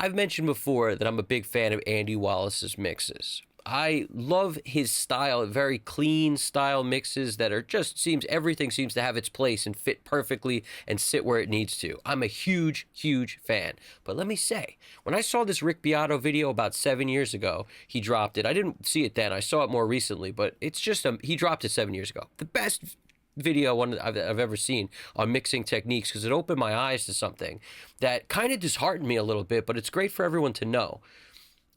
I've mentioned before that I'm a big fan of Andy Wallace's mixes. I love his style, very clean style mixes that are just everything seems to have its place and fit perfectly and sit where it needs to. I'm a huge, huge fan. But let me say, when I saw this Rick Beato video about 7 years ago, he dropped it. I didn't see it then. I saw it more recently, but it's just he dropped it 7 years ago. The best video one I've ever seen on mixing techniques, because it opened my eyes to something that kind of disheartened me a little bit, but it's great for everyone to know.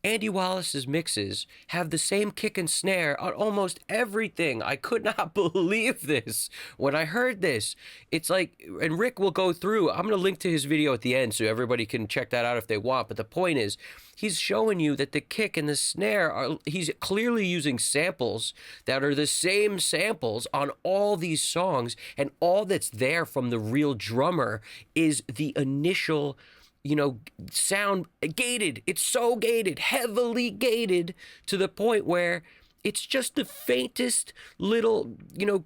Andy Wallace's mixes have the same kick and snare on almost everything. I could not believe this when I heard this. It's like, and Rick will go through, I'm going to link to his video at the end so everybody can check that out if they want. But the point is, he's showing you that the kick and the snare he's clearly using samples that are the same samples on all these songs. And all that's there from the real drummer is the initial, sound gated. It's so gated, heavily gated, to the point where it's just the faintest little,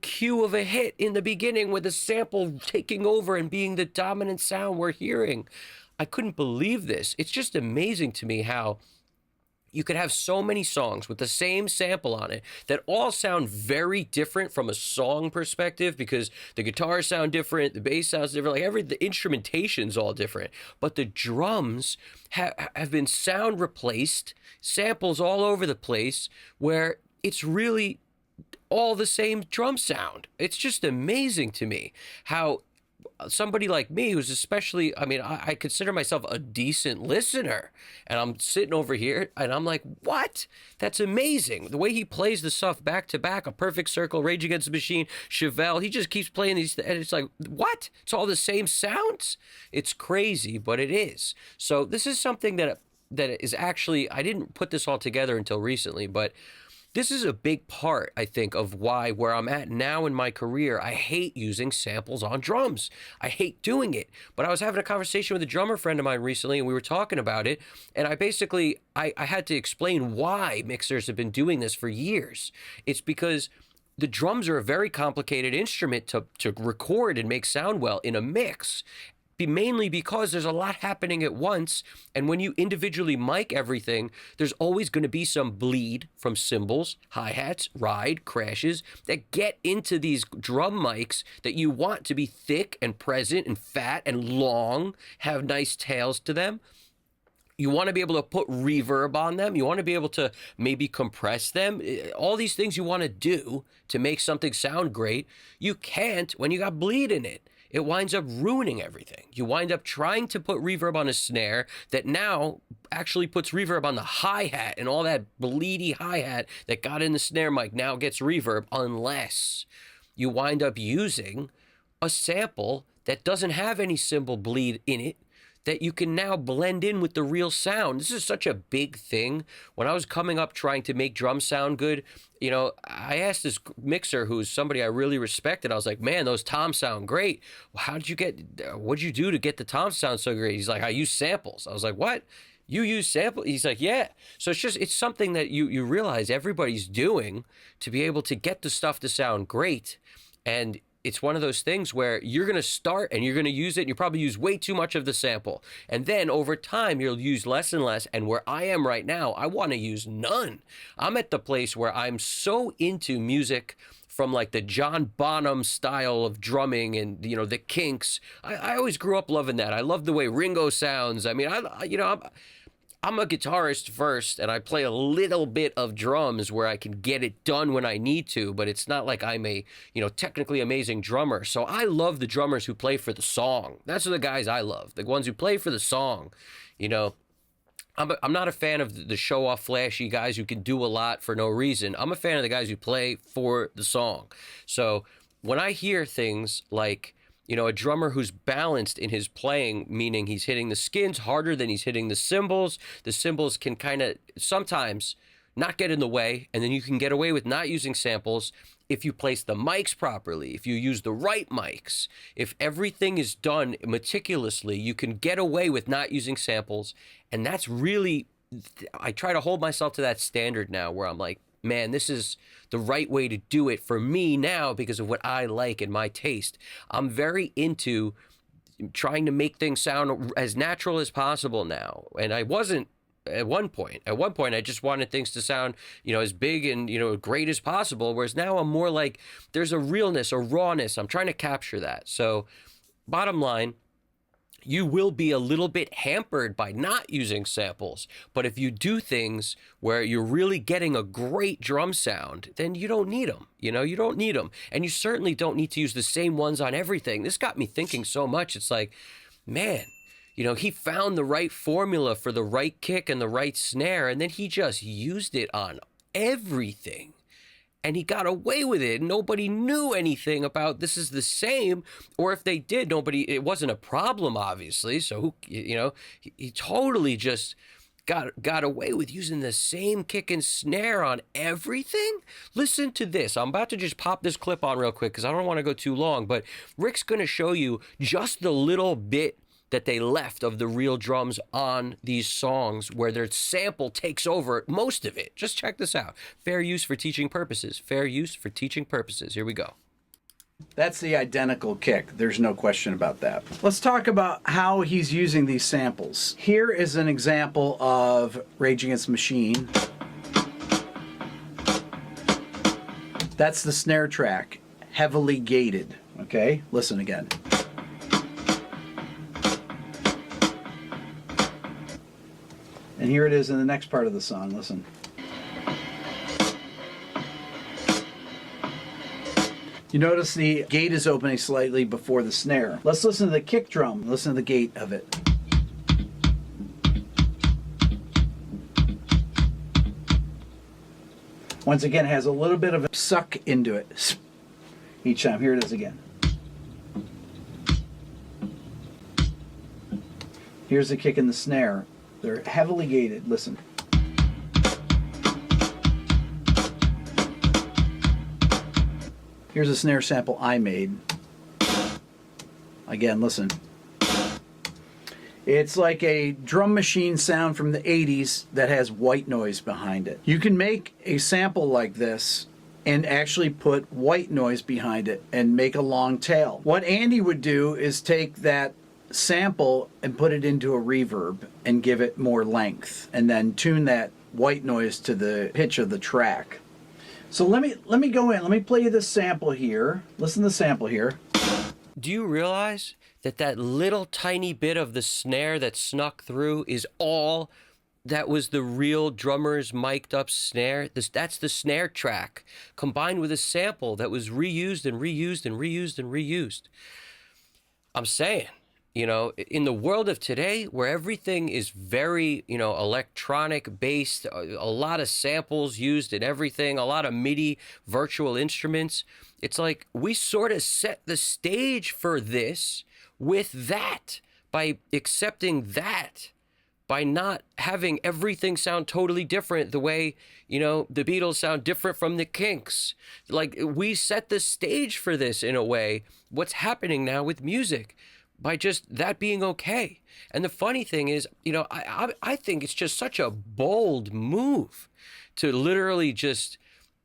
cue of a hit in the beginning with a sample taking over and being the dominant sound we're hearing. I couldn't believe this. It's just amazing to me how you could have so many songs with the same sample on it that all sound very different from a song perspective, because the guitars sound different, the bass sounds different, the instrumentation's all different. But the drums have been sound replaced, samples all over the place, where it's really all the same drum sound. It's just amazing to me how somebody like me, who's especially, I consider myself a decent listener, and I'm sitting over here and I'm like, what? That's amazing. The way he plays the stuff back to back, A Perfect Circle, Rage Against the Machine, Chevelle, he just keeps playing these, and it's like, what? It's all the same sounds? It's crazy, but it is. So this is something that is actually, I didn't put this all together until recently, but this is a big part, I think, of where I'm at now in my career. I hate using samples on drums. I hate doing it. But I was having a conversation with a drummer friend of mine recently, and we were talking about it. And I had to explain why mixers have been doing this for years. It's because the drums are a very complicated instrument to record and make sound well in a mix. Mainly because there's a lot happening at once, and when you individually mic everything, there's always going to be some bleed from cymbals, hi-hats, ride, crashes that get into these drum mics that you want to be thick and present and fat and long, have nice tails to them. You want to be able to put reverb on them. You want to be able to maybe compress them. All these things you want to do to make something sound great, you can't when you got bleed in it. It winds up ruining everything. You wind up trying to put reverb on a snare that now actually puts reverb on the hi-hat, and all that bleedy hi-hat that got in the snare mic now gets reverb, unless you wind up using a sample that doesn't have any cymbal bleed in it, that you can now blend in with the real sound. This is such a big thing. When I was coming up trying to make drums sound good, I asked this mixer, who's somebody I really respected. I was like, man, those toms sound great. What'd you do to get the toms sound so great? He's like, I use samples. I was like, what? You use samples? He's like, yeah. So it's something that you realize everybody's doing to be able to get the stuff to sound great. And it's one of those things where you're going to start and you're going to use it, and you probably use way too much of the sample. And then over time, you'll use less and less. And where I am right now, I want to use none. I'm at the place where I'm so into music from like the John Bonham style of drumming and, the Kinks. I always grew up loving that. I love the way Ringo sounds. I'm a guitarist first, and I play a little bit of drums where I can get it done when I need to, but it's not like I'm a, technically amazing drummer. So I love the drummers who play for the song. That's the guys I love, the ones who play for the song. I'm not a fan of the show-off flashy guys who can do a lot for no reason. I'm a fan of the guys who play for the song. So when I hear things like, a drummer who's balanced in his playing, meaning he's hitting the skins harder than he's hitting the cymbals. The cymbals can kind of sometimes not get in the way, and then you can get away with not using samples if you place the mics properly, if you use the right mics. If everything is done meticulously, you can get away with not using samples, and that's really, I try to hold myself to that standard now, where I'm like, man, this is the right way to do it for me now because of what I like and my taste. I'm very into trying to make things sound as natural as possible now. And I wasn't at one point. At one point, I just wanted things to sound, as big and, great as possible. Whereas now I'm more like there's a realness, a rawness. I'm trying to capture that. So bottom line, you will be a little bit hampered by not using samples. But if you do things where you're really getting a great drum sound, then you don't need them. You don't need them. And you certainly don't need to use the same ones on everything. This got me thinking so much. It's like, man, he found the right formula for the right kick and the right snare, and then he just used it on everything. And he got away with it. Nobody knew anything about this is the same, or if they did, it wasn't a problem, obviously. So he totally just got away with using the same kick and snare on everything. Listen to this. I'm about to just pop this clip on real quick because I don't want to go too long, but Rick's going to show you just the little bit that they left of the real drums on these songs where their sample takes over most of it. Just check this out. Fair use for teaching purposes. Fair use for teaching purposes. Here we go. That's the identical kick. There's no question about that. Let's talk about how he's using these samples. Here is an example of Rage Against the Machine. That's the snare track, heavily gated. Okay, listen again. And here it is in the next part of the song. Listen. You notice the gate is opening slightly before the snare. Let's listen to the kick drum. Listen to the gate of it. Once again, it has a little bit of a suck into it each time. Here it is again. Here's the kick and the snare. They're heavily gated. Listen. Here's a snare sample I made. Again, listen. It's like a drum machine sound from the 80s that has white noise behind it. You can make a sample like this and actually put white noise behind it and make a long tail. What Andy would do is take that sample and put it into a reverb and give it more length and then tune that white noise to the pitch of the track. So let me go in. Let me play you this sample here. Listen to the sample here. Do you realize that little tiny bit of the snare that snuck through is all that was the real drummer's mic'd up snare? That's the snare track combined with a sample that was reused and reused and reused and reused. I'm saying, in the world of today where everything is very, electronic based, a lot of samples used in everything, a lot of MIDI virtual instruments, it's like we sort of set the stage for this with that, by accepting that, by not having everything sound totally different the way, the Beatles sound different from the Kinks. Like, we set the stage for this in a way, what's happening now with music, by just that being okay. And the funny thing is, I think it's just such a bold move to literally just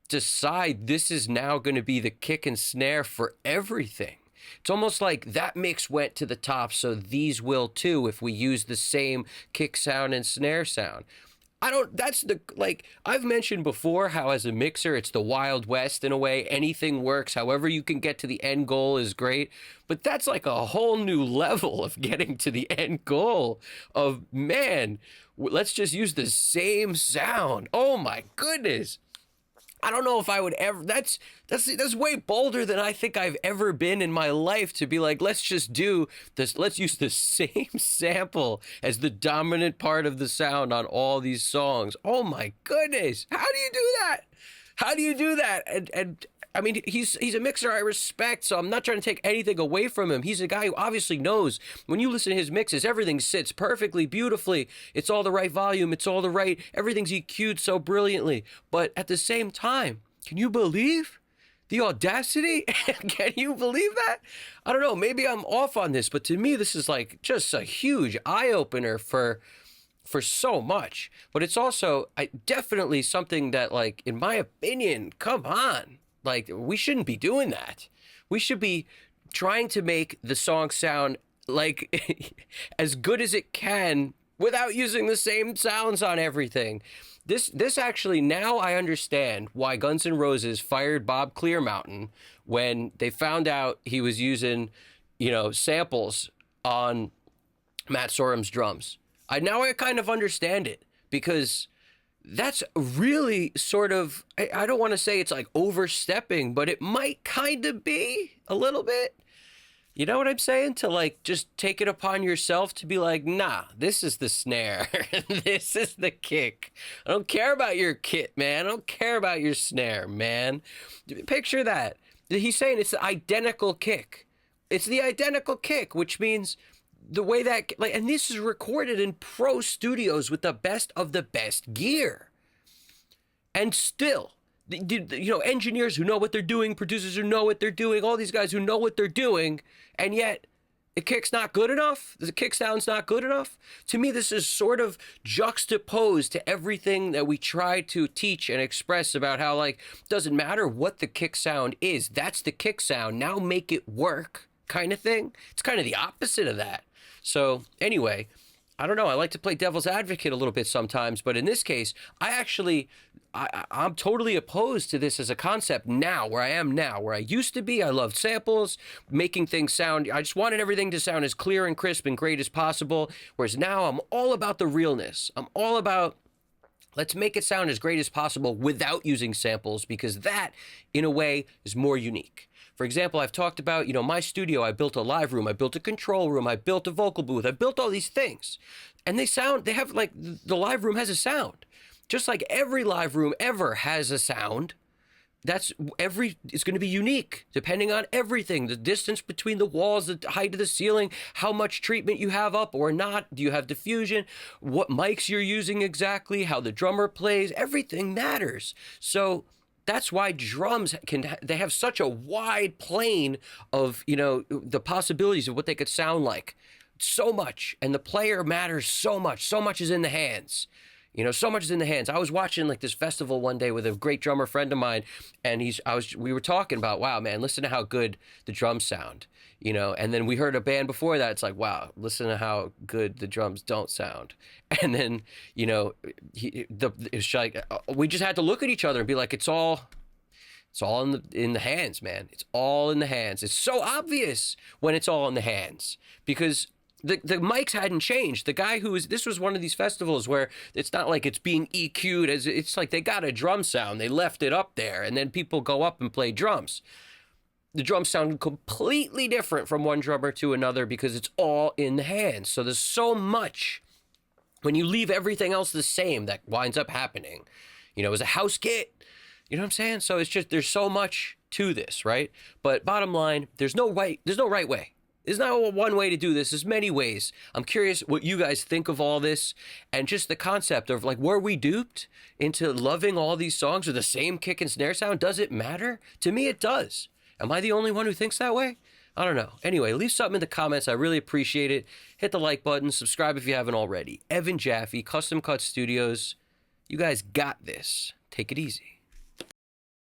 decide this is now going to be the kick and snare for everything. It's almost like that mix went to the top, so these will too if we use the same kick sound and snare sound. I've mentioned before how as a mixer, it's the Wild West in a way. Anything works. However you can get to the end goal is great. But that's like a whole new level of getting to the end goal of, man, let's just use the same sound. Oh my goodness. I don't know if I would ever, that's way bolder than I think I've ever been in my life, to be like, let's just do this. Let's use the same sample as the dominant part of the sound on all these songs. Oh my goodness. How do you do that? How do you do that? And I mean, he's a mixer I respect, so I'm not trying to take anything away from him. He's a guy who obviously knows when you listen to his mixes, everything sits perfectly, beautifully. It's all the right volume. It's all the right, everything's EQ'd so brilliantly. But at the same time, can you believe the audacity? Can you believe that? I don't know. Maybe I'm off on this, but to me, this is like just a huge eye-opener for so much. But it's also definitely something that, like, in my opinion, come on. Like, we shouldn't be doing that. We should be trying to make the song sound like as good as it can without using the same sounds on everything. This actually, now I understand why Guns N' Roses fired Bob Clearmountain when they found out he was using, samples on Matt Sorum's drums. I kind of understand it, because that's really sort of, I don't want to say it's like overstepping, but it might kind of be a little bit. You know what I'm saying? To like just take it upon yourself to be like, nah, this is the snare. This is the kick. I don't care about your kit, man. I don't care about your snare, man. Picture that. He's saying it's the identical kick. It's the identical kick, which means the way that, like, and this is recorded in pro studios with the best of the best gear. And still, engineers who know what they're doing, producers who know what they're doing, all these guys who know what they're doing, and yet the kick's not good enough? The kick sound's not good enough? To me, this is sort of juxtaposed to everything that we try to teach and express about how, like, doesn't matter what the kick sound is, that's the kick sound, now make it work, kind of thing. It's kind of the opposite of that. So anyway, I don't know. I like to play devil's advocate a little bit sometimes, but in this case, I'm totally opposed to this as a concept now, where I am now. Where I used to be, I loved samples, making things sound, I just wanted everything to sound as clear and crisp and great as possible. Whereas now I'm all about the realness. I'm all about, let's make it sound as great as possible without using samples, because that, in a way, is more unique. For example, I've talked about, my studio. I built a live room. I built a control room. I built a vocal booth. I built all these things. And they have, like, the live room has a sound. Just like every live room ever has a sound. It's going to be unique, depending on everything. The distance between the walls, the height of the ceiling, how much treatment you have up or not. Do you have diffusion? What mics you're using exactly, how the drummer plays. Everything matters. So that's why drums they have such a wide plane of, the possibilities of what they could sound like. So much. And the player matters so much. So much is in the hands. So much is in the hands. I was watching like this festival one day with a great drummer friend of mine, and we were talking about, wow, man, listen to how good the drums sound, and then we heard a band before that. It's like, wow, listen to how good the drums don't sound. And then, it's like, we just had to look at each other and be like, it's all in the hands, man. It's all in the hands. It's so obvious when it's all in the hands, because the mics hadn't changed. The guy this was one of these festivals where it's not like it's being EQ'd, it's like they got a drum sound, they left it up there, and then people go up and play drums. The drums sound completely different from one drummer to another because it's all in the hands. So there's so much, when you leave everything else the same, that winds up happening. As a house kit, you know what I'm saying? So it's just, there's so much to this, right? But bottom line, there's no right way. There's not one way to do this. There's many ways. I'm curious what you guys think of all this, and just the concept of, like, were we duped into loving all these songs with the same kick and snare sound? Does it matter? To me, it does. Am I the only one who thinks that way? I don't know. Anyway, leave something in the comments. I really appreciate it. Hit the like button. Subscribe if you haven't already. Evan Jaffe, Custom Cut Studios. You guys got this. Take it easy.